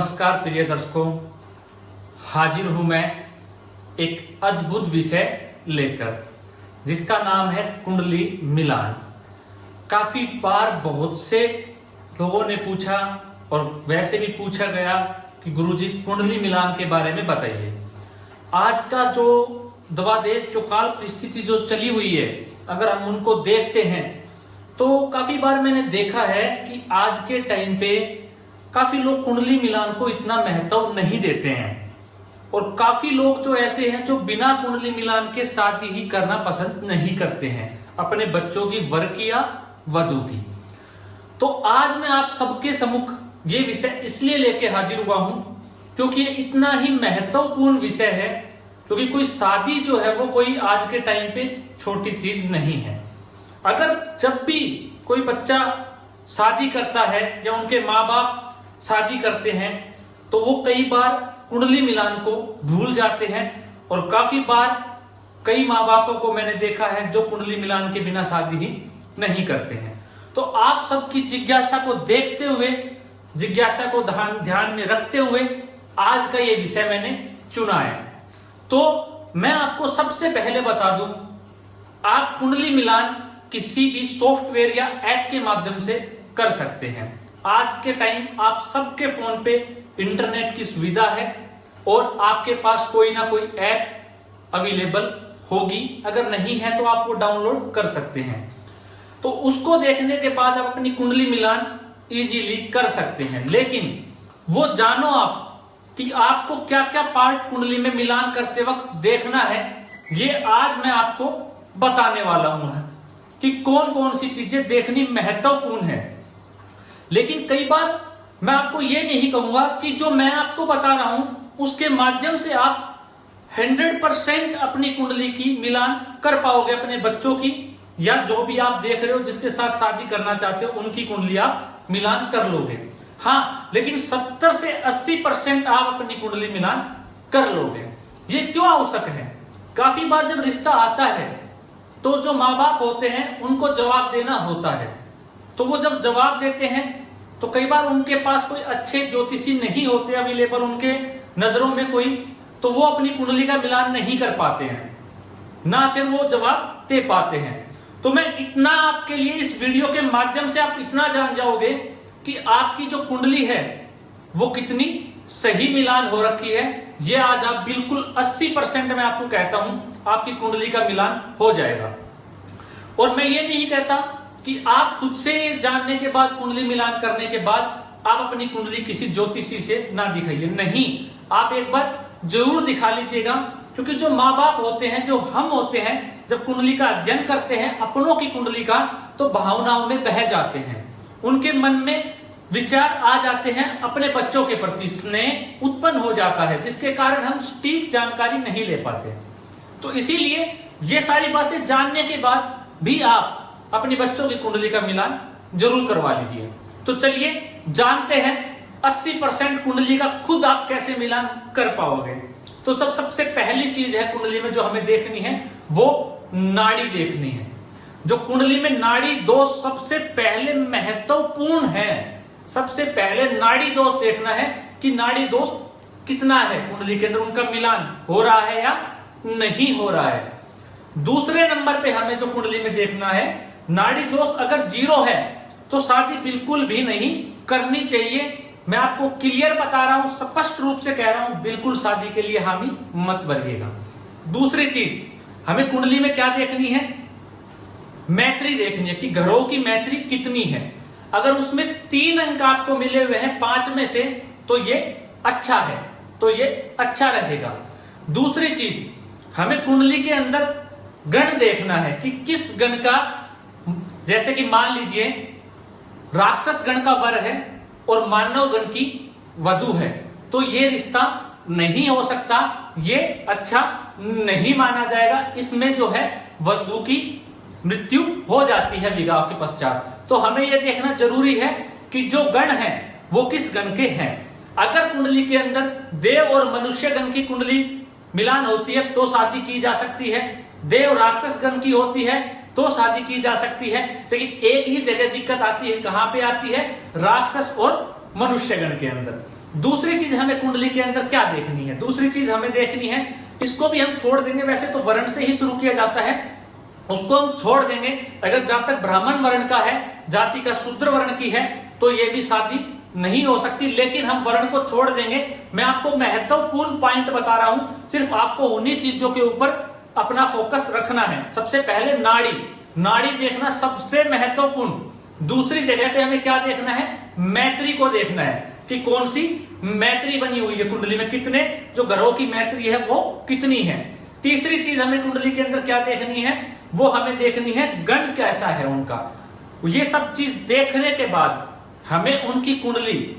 नमस्कार प्रिय दर्शकों, हाजिर हूं मैं एक अद्भुत विषय लेकर जिसका नाम है कुंडली मिलान। काफी बार बहुत से लोगों ने पूछा और वैसे भी पूछा गया कि गुरुजी कुंडली मिलान के बारे में बताइए। आज का जो दवादेश जो काल परिस्थिति जो चली हुई है, अगर हम उनको देखते हैं तो काफी बार मैंने देखा है कि आज के टाइम पे काफी लोग कुंडली मिलान को इतना महत्व नहीं देते हैं और काफी लोग जो ऐसे हैं जो बिना कुंडली मिलान के शादी ही करना पसंद नहीं करते हैं, अपने बच्चों की वर की या वधू की। तो आज मैं आप सबके सम्मुख ये विषय इसलिए लेके हाजिर हुआ हूं क्योंकि ये इतना ही महत्वपूर्ण विषय है, क्योंकि कोई शादी जो है वो कोई आज के टाइम पे छोटी चीज नहीं है। अगर जब भी कोई बच्चा शादी करता है या उनके माँ बाप शादी करते हैं तो वो कई बार कुंडली मिलान को भूल जाते हैं और काफी बार कई माँ बापों को मैंने देखा है जो कुंडली मिलान के बिना शादी ही नहीं करते हैं। तो आप सबकी जिज्ञासा को देखते हुए, जिज्ञासा को ध्यान में रखते हुए आज का ये विषय मैंने चुना है। तो मैं आपको सबसे पहले बता दूं, आप कुंडली मिलान किसी भी सॉफ्टवेयर या ऐप के माध्यम से कर सकते हैं। आज के टाइम आप सबके फोन पे इंटरनेट की सुविधा है और आपके पास कोई ना कोई ऐप अवेलेबल होगी, अगर नहीं है तो आप वो डाउनलोड कर सकते हैं। तो उसको देखने के बाद आप अपनी कुंडली मिलान इजीली कर सकते हैं। लेकिन वो जानो आप कि आपको क्या क्या पार्ट कुंडली में मिलान करते वक्त देखना है, ये आज मैं आपको बताने वाला हूं कि कौन कौन सी चीजें देखनी महत्वपूर्ण है। लेकिन कई बार मैं आपको ये नहीं कहूंगा कि जो मैं आपको बता रहा हूं उसके माध्यम से आप 100% अपनी कुंडली की मिलान कर पाओगे, अपने बच्चों की या जो भी आप देख रहे हो जिसके साथ शादी करना चाहते हो उनकी कुंडली आप मिलान कर लोगे। हाँ, लेकिन 70 से 80% आप अपनी कुंडली मिलान कर लोगे। ये क्यों आवश्यक है? काफी बार जब रिश्ता आता है तो जो माँ बाप होते हैं उनको जवाब देना होता है, तो वो जब जवाब देते हैं तो कई बार उनके पास कोई अच्छे ज्योतिषी नहीं होते अवेलेबल उनके नजरों में कोई, तो वो अपनी कुंडली का मिलान नहीं कर पाते हैं, ना फिर वो जवाब दे पाते हैं। तो मैं इतना आपके लिए इस वीडियो के माध्यम से आप इतना जान जाओगे कि आपकी जो कुंडली है वो कितनी सही मिलान हो रखी है। ये आज आप बिल्कुल 80% मैं आपको कहता हूं आपकी कुंडली का मिलान हो जाएगा। और मैं ये नहीं कहता कि आप खुद से जानने के बाद, कुंडली मिलान करने के बाद आप अपनी कुंडली किसी ज्योतिषी से ना दिखाइए, नहीं, आप एक बार जरूर दिखा लीजिएगा। क्योंकि जो माँ बाप होते हैं, जो हम होते हैं, जब कुंडली का अध्ययन करते हैं अपनों की कुंडली का, तो भावनाओं में बह जाते हैं, उनके मन में विचार आ जाते हैं, अपने बच्चों के प्रति स्नेह उत्पन्न हो जाता है, जिसके कारण हम सटीक जानकारी नहीं ले पाते। तो इसीलिए ये सारी बातें जानने के बाद भी आप अपने बच्चों की कुंडली का मिलान जरूर करवा लीजिए। तो चलिए जानते हैं 80% कुंडली का खुद आप कैसे मिलान कर पाओगे। तो सबसे पहली चीज है कुंडली में जो हमें देखनी है वो नाड़ी देखनी है। जो कुंडली में नाड़ी दोष सबसे पहले महत्वपूर्ण है। सबसे पहले नाड़ी दोष देखना है कि नाड़ी दोष कितना है कुंडली के अंदर, उनका मिलान हो रहा है या नहीं हो रहा है। दूसरे नंबर पे हमें जो कुंडली में देखना है, नाड़ी दोष अगर 0 है तो शादी बिल्कुल भी नहीं करनी चाहिए। मैं आपको क्लियर बता रहा हूं, स्पष्ट रूप से कह रहा हूं, बिल्कुल शादी के लिए हामी मत भरिएगा। दूसरी चीज हमें कुंडली में क्या देखनी है, मैत्री देखनी है कि घरों की मैत्री कितनी है। अगर उसमें 3 अंक आपको मिले हुए हैं 5 में से तो ये अच्छा है, तो ये अच्छा रहेगा। दूसरी चीज हमें कुंडली के अंदर गण देखना है कि किस गण का, जैसे कि मान लीजिए राक्षस गण का वर है और मानव गण की वधू है, तो ये रिश्ता नहीं हो सकता, ये अच्छा नहीं माना जाएगा। इसमें जो है वधू की मृत्यु हो जाती है विवाह के पश्चात। तो हमें यह देखना जरूरी है कि जो गण है वो किस गण के हैं। अगर कुंडली के अंदर देव और मनुष्य गण की कुंडली मिलान होती है तो शादी की जा सकती है, देव राक्षस गण की होती है तो शादी की जा सकती है। लेकिन एक ही जगह दिक्कत आती है, कहां पे आती है, राक्षस और मनुष्य गण के अंदर। दूसरी चीज हमें कुंडली के अंदर क्या देखनी है, दूसरी चीज हमें देखनी है, इसको भी हम छोड़ देंगे, वैसे तो वर्ण से ही शुरू किया जाता है, उसको हम छोड़ देंगे। अगर जब तक ब्राह्मण वर्ण का है, जाति का शूद्र वर्ण की है, तो ये भी शादी नहीं हो सकती, लेकिन हम वर्ण को छोड़ देंगे। मैं आपको महत्वपूर्ण पॉइंट बता रहा हूं, सिर्फ आपको उन्हीं चीजों के ऊपर अपना फोकस रखना है। सबसे पहले नाड़ी, नाड़ी देखना सबसे महत्वपूर्ण। दूसरी जगह पे हमें क्या देखना है, मैत्री को देखना है कि कौन सी मैत्री बनी हुई है कुंडली में, कितने जो ग्रहों की मैत्री है वो कितनी है। तीसरी चीज हमें कुंडली के अंदर क्या देखनी है, वो हमें देखनी है गण कैसा है उनका। ये सब चीज देखने के बाद हमें उनकी कुंडली,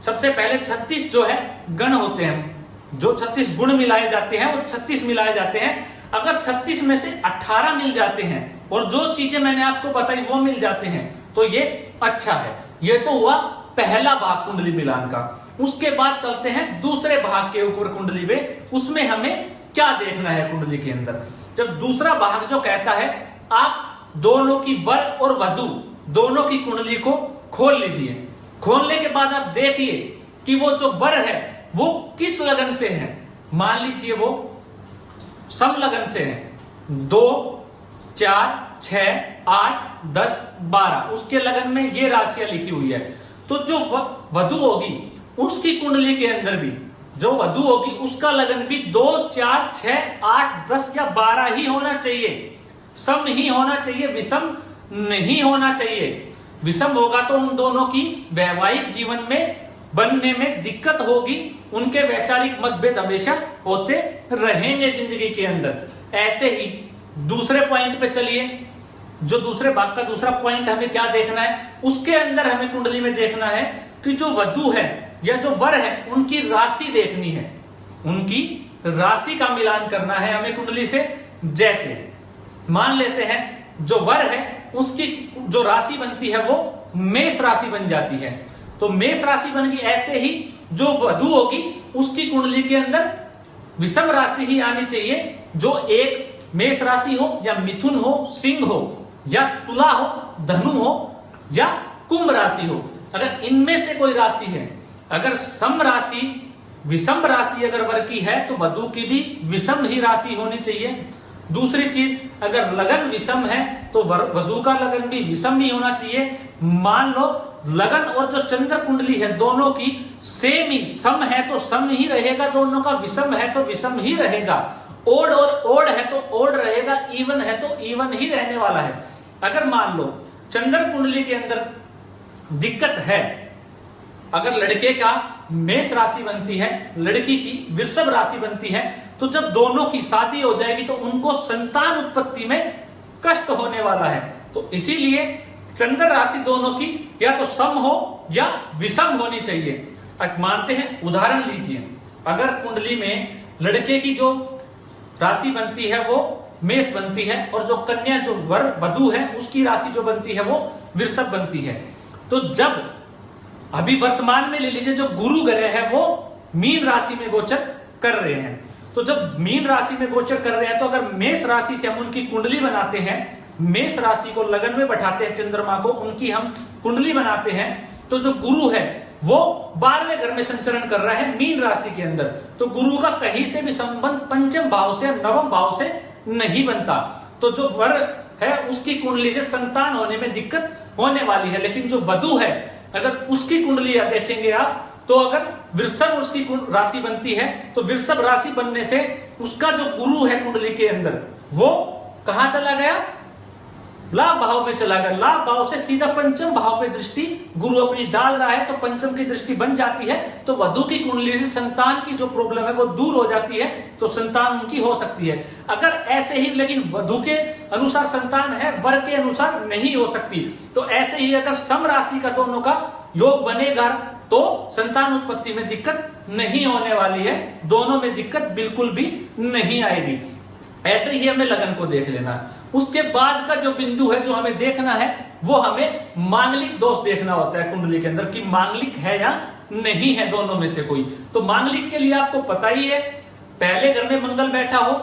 सबसे पहले 36 जो है गण होते हैं, जो 36 गुण मिलाए जाते हैं वो 36 मिलाए जाते हैं। अगर 36 में से 18 मिल जाते हैं और जो चीजें मैंने आपको बताई वो मिल जाते हैं तो ये अच्छा है। ये तो हुआ पहला भाग कुंडली मिलान का। उसके बाद चलते हैं दूसरे भाग के ऊपर कुंडली में, उसमें हमें क्या देखना है कुंडली के अंदर। जब दूसरा भाग जो कहता है आप दोनों की वर और वधु दोनों की कुंडली को खोल लीजिए, खोलने के बाद आप देखिए कि वो जो वर है वो किस लगन से है। मान लीजिए वो सम लगन से है, 2 4 6 8 10 12, उसके लगन में ये राशियां लिखी हुई है। तो जो वधु होगी उसकी कुंडली के अंदर भी जो वधु होगी उसका लगन भी 2 4 6 8 10 या 12 ही होना चाहिए, सम ही होना चाहिए, विषम नहीं होना चाहिए। विषम होगा तो उन दोनों की वैवाहिक जीवन में बनने में दिक्कत होगी, उनके वैचारिक मतभेद हमेशा होते रहेंगे जिंदगी के अंदर। ऐसे ही दूसरे पॉइंट पे चलिए, जो दूसरे भाग का दूसरा पॉइंट हमें क्या देखना है, उसके अंदर हमें कुंडली में देखना है कि जो वधु है या जो वर है उनकी राशि देखनी है, उनकी राशि का मिलान करना है हमें कुंडली से। जैसे मान लेते हैं जो वर है उसकी जो राशि बनती है वो मेष राशि बन जाती है, तो मेष राशि बन गई। ऐसे ही जो वधु होगी उसकी कुंडली के अंदर विषम राशि ही आनी चाहिए, जो एक मेष राशि हो या मिथुन हो, सिंह हो या तुला हो, धनु हो या कुंभ राशि हो। अगर इनमें से कोई राशि है, अगर सम राशि विषम राशि अगर वर की है तो वधु की भी विषम ही राशि होनी चाहिए। दूसरी चीज, अगर लगन विषम है तो वधु का लगन भी विषम ही होना चाहिए। मान लो लगन और जो चंद्र कुंडली है दोनों की सेम ही, सम है तो सम ही रहेगा दोनों का, विषम है तो विषम ही रहेगा, ओड और ओड है तो ओड रहेगा, इवन है तो इवन ही रहने वाला है। अगर मान लो चंद्र कुंडली के अंदर दिक्कत है, अगर लड़के का मेष राशि बनती है, लड़की की वृषभ राशि बनती है, तो जब दोनों की शादी हो जाएगी तो उनको संतान उत्पत्ति में कष्ट होने वाला है। तो इसीलिए चंद्र राशि दोनों की या तो सम हो या विषम होनी चाहिए। अब मानते हैं, उदाहरण लीजिए, अगर कुंडली में लड़के की जो राशि बनती है वो मेष बनती है और जो कन्या जो वर वधु है उसकी राशि जो बनती है वो वृषभ बनती है, तो जब अभी वर्तमान में ले लीजिए जो गुरु ग्रह है वो मीन राशि में गोचर कर रहे हैं, तो जब मीन राशि में गोचर कर रहे हैं तो अगर मेष राशि से हम उनकी कुंडली बनाते हैं, मेष राशि को लगन में बैठाते हैं, चंद्रमा को उनकी हम कुंडली बनाते हैं, तो जो गुरु है वो 12वें घर में संचरण कर रहा है मीन राशि के अंदर, तो गुरु का कहीं से भी संबंध पंचम भाव से नवम भाव से नहीं बनता। तो जो वर है उसकी कुंडली से संतान होने में दिक्कत होने वाली है। लेकिन जो वधु है अगर उसकी कुंडली देखेंगे आप, तो अगर वृषभ उसकी राशि बनती है तो वृषभ राशि बनने से उसका जो गुरु है कुंडली के अंदर वो कहां चला गया, लाभ भाव में चला गया। लाभ भाव से सीधा पंचम भाव पे दृष्टि गुरु अपनी डाल रहा है, तो पंचम की दृष्टि बन जाती है, तो वधु की कुंडली से संतान की जो प्रॉब्लम है वो दूर हो जाती है, तो संतान उनकी हो सकती है। अगर ऐसे ही लेकिन वधु के अनुसार संतान है, वर के अनुसार नहीं हो सकती, तो ऐसे ही अगर सम राशि का दोनों का योग बनेगा तो संतान उत्पत्ति में दिक्कत नहीं होने वाली है, दोनों में दिक्कत बिल्कुल भी नहीं आएगी। ऐसे ही हमें लगन को देख लेना। उसके बाद का जो बिंदु है जो हमें देखना है वो हमें मांगलिक दोष देखना होता है कुंडली के अंदर, कि मांगलिक है या नहीं है दोनों में से कोई। तो मांगलिक के लिए आपको पता ही है, पहले घर में मंगल बैठा हो,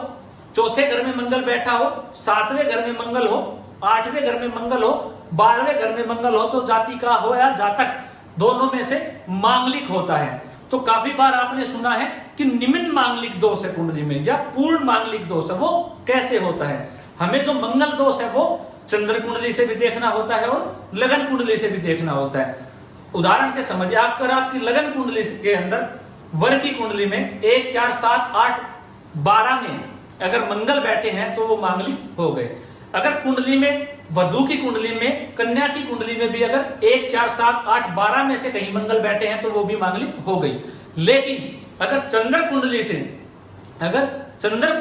चौथे घर में मंगल बैठा हो, 7वें घर में मंगल हो, 8वें घर में मंगल हो, 12वें घर में मंगल हो, तो जाति का हो या जातक दोनों में से मांगलिक होता है। तो काफी बार आपने सुना है कि निम्न मांगलिक दोष है कुंडली में या पूर्ण मांगलिक दोष है, वो कैसे होता है? हमें जो मंगल दोष है वो चंद्र कुंडली से भी देखना होता है और लगन कुंडली से भी देखना होता है। उदाहरण से समझिए, अगर आपकी लगन कुंडली के अंदर वर की कुंडली में 1, 4, 7, 8, 12 में अगर मंगल बैठे हैं तो वो मांगलिक हो गए। अगर कुंडली में वधु की कुंडली में, कन्या की कुंडली में भी अगर 1, 4, 7, 8, 12 में से कहीं मंगल बैठे हैं तो वो भी मांगलिक हो गई। लेकिन अगर चंद्र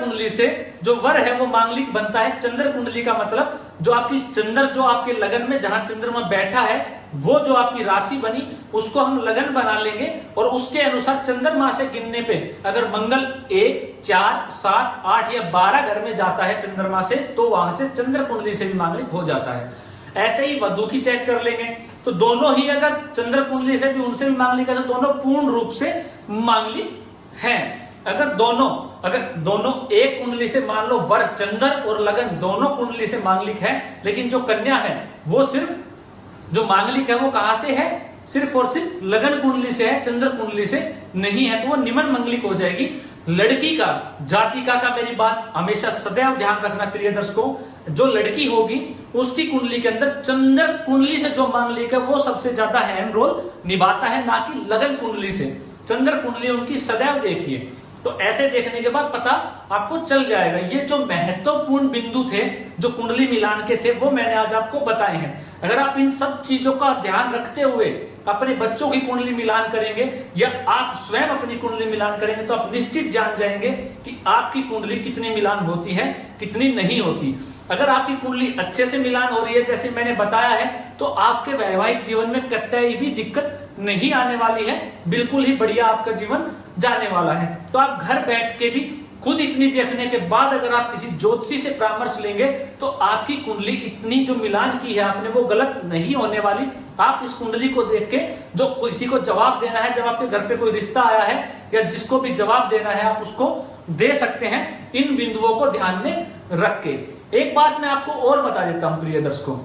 कुंडली से जो वर है वो मांगलिक बनता है। चंद्र कुंडली का मतलब जो आपकी चंद्र जो आपके लगन में जहां चंद्रमा बैठा है वो जो आपकी राशि बनी उसको हम लगन बना लेंगे और उसके अनुसार चंद्रमा से गिनने पे अगर मंगल 1, 4, 7, 8 या 12 घर में जाता है चंद्रमा से तो वहां से चंद्र कुंडली से भी मांगलिक हो जाता है। ऐसे ही वधु की चेक कर लेंगे तो दोनों ही अगर चंद्र कुंडली से भी उनसे भी मांगलिक है तो दोनों पूर्ण रूप से मांगलिक हैं। अगर दोनों एक कुंडली से, मान लो वर, चंद्र और लगन दोनों कुंडली से मांगलिक है, लेकिन जो कन्या है वो सिर्फ जो मांगलिक है वो कहां से है? सिर्फ और सिर्फ लगन कुंडली से है, चंद्र कुंडली से नहीं है, तो वो निम्न मंगलिक हो जाएगी। लड़की का, जातिका का मेरी बात हमेशा सदैव ध्यान रखना प्रिय दर्शकों, जो लड़की होगी उसकी कुंडली के अंदर चंद्र कुंडली से जो मांगलिक है वो सबसे ज्यादा अहम रोल निभाता है, ना कि लगन कुंडली से। चंद्र कुंडली उनकी सदैव देखिए, तो ऐसे देखने के बाद पता आपको चल जाएगा। ये जो महत्वपूर्ण बिंदु थे जो कुंडली मिलान के थे वो मैंने आज आपको बताए हैं। अगर आप इन सब चीजों का ध्यान रखते हुए अपने बच्चों की कुंडली मिलान करेंगे या आप स्वयं अपनी कुंडली मिलान करेंगे तो आप निश्चित जान जाएंगे कि आपकी कुंडली कितनी मिलान होती है, कितनी नहीं होती। अगर आपकी कुंडली अच्छे से मिलान हो रही है जैसे मैंने बताया है तो आपके वैवाहिक जीवन में कतई भी दिक्कत नहीं आने वाली है, बिल्कुल ही बढ़िया आपका जीवन जाने वाला है। तो आप घर बैठ के भी खुद इतनी देखने के बाद अगर आप किसी ज्योतिषी से परामर्श लेंगे तो आपकी कुंडली इतनी जो मिलान की है आपने वो गलत नहीं होने वाली। आप इस कुंडली को देख के जो किसी को जवाब देना है, जब आपके घर पे कोई रिश्ता आया है या जिसको भी जवाब देना है आप उसको दे सकते हैं इन बिंदुओं को ध्यान में रख के। एक बात मैं आपको और बता देता हूं प्रिय दर्शकों,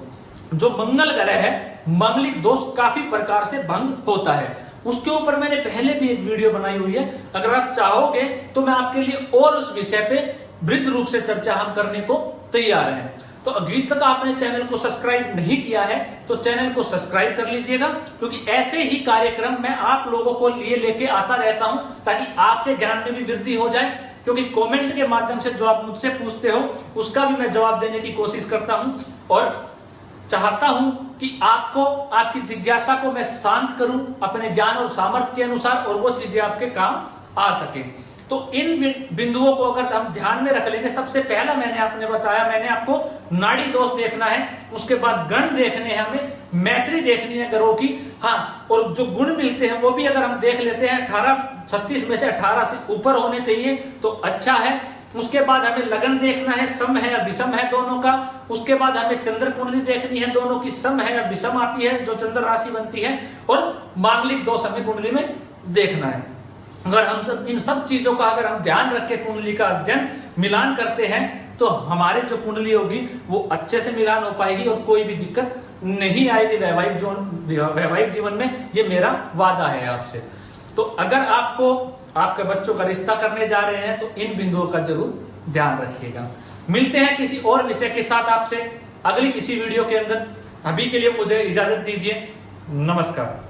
जो मंगल ग्रह है मांगलिक दोष काफी प्रकार से भंग होता है, उसके ऊपर मैंने पहले भी एक वीडियो बनाई हुई है। अगर आप चाहोगे तो मैं आपके लिए और उस विषय पे वृद्ध रूप से चर्चा हम करने को तैयार हैं। तो अभी तक आपने चैनल को सब्सक्राइब नहीं किया है तो चैनल को सब्सक्राइब कर लीजिएगा, क्योंकि ऐसे ही कार्यक्रम मैं आप लोगों को लिए लेके आता रहता हूं ताकि आपके ज्ञान में भी वृद्धि हो जाए। क्योंकि कमेंट के माध्यम से जो आप मुझसे पूछते हो उसका भी मैं जवाब देने की कोशिश करता हूं और चाहता हूं कि आपको, आपकी जिज्ञासा को मैं शांत करूं अपने ज्ञान और सामर्थ्य के अनुसार और वो चीजें आपके काम आ सके। तो इन बिंदुओं को अगर हम ध्यान में रख लेंगे, सबसे पहला मैंने आपको नाड़ी दोष देखना है, उसके बाद गण देखने हैं, हमें मैत्री देखनी है ग्रहों की, हाँ, और जो गुण मिलते हैं वो भी अगर हम देख लेते हैं 36 में से 18 से ऊपर होने चाहिए तो अच्छा है। उसके बाद हमें लगन देखना है, सम है या विषम है दोनों का। उसके बाद हमें चंद्र कुंडली देखनी है, दोनों की सम है या विषम आती है जो चंद्र राशि बनती है, और मांगलिक दोष हमें कुंडली में देखना है। अगर हम सब इन सब चीजों का अगर हम ध्यान रख के कुंडली का अध्ययन मिलान करते हैं तो हमारे जो कुंडली होगी वो अच्छे से मिलान हो पाएगी और कोई भी दिक्कत नहीं आएगी वैवाहिक जीवन में, ये मेरा वादा है आपसे। तो अगर आपको आपके बच्चों का रिश्ता करने जा रहे हैं तो इन बिंदुओं का जरूर ध्यान रखिएगा। मिलते हैं किसी और विषय के साथ आपसे अगली किसी वीडियो के अंदर। अभी के लिए मुझे इजाजत दीजिए, नमस्कार।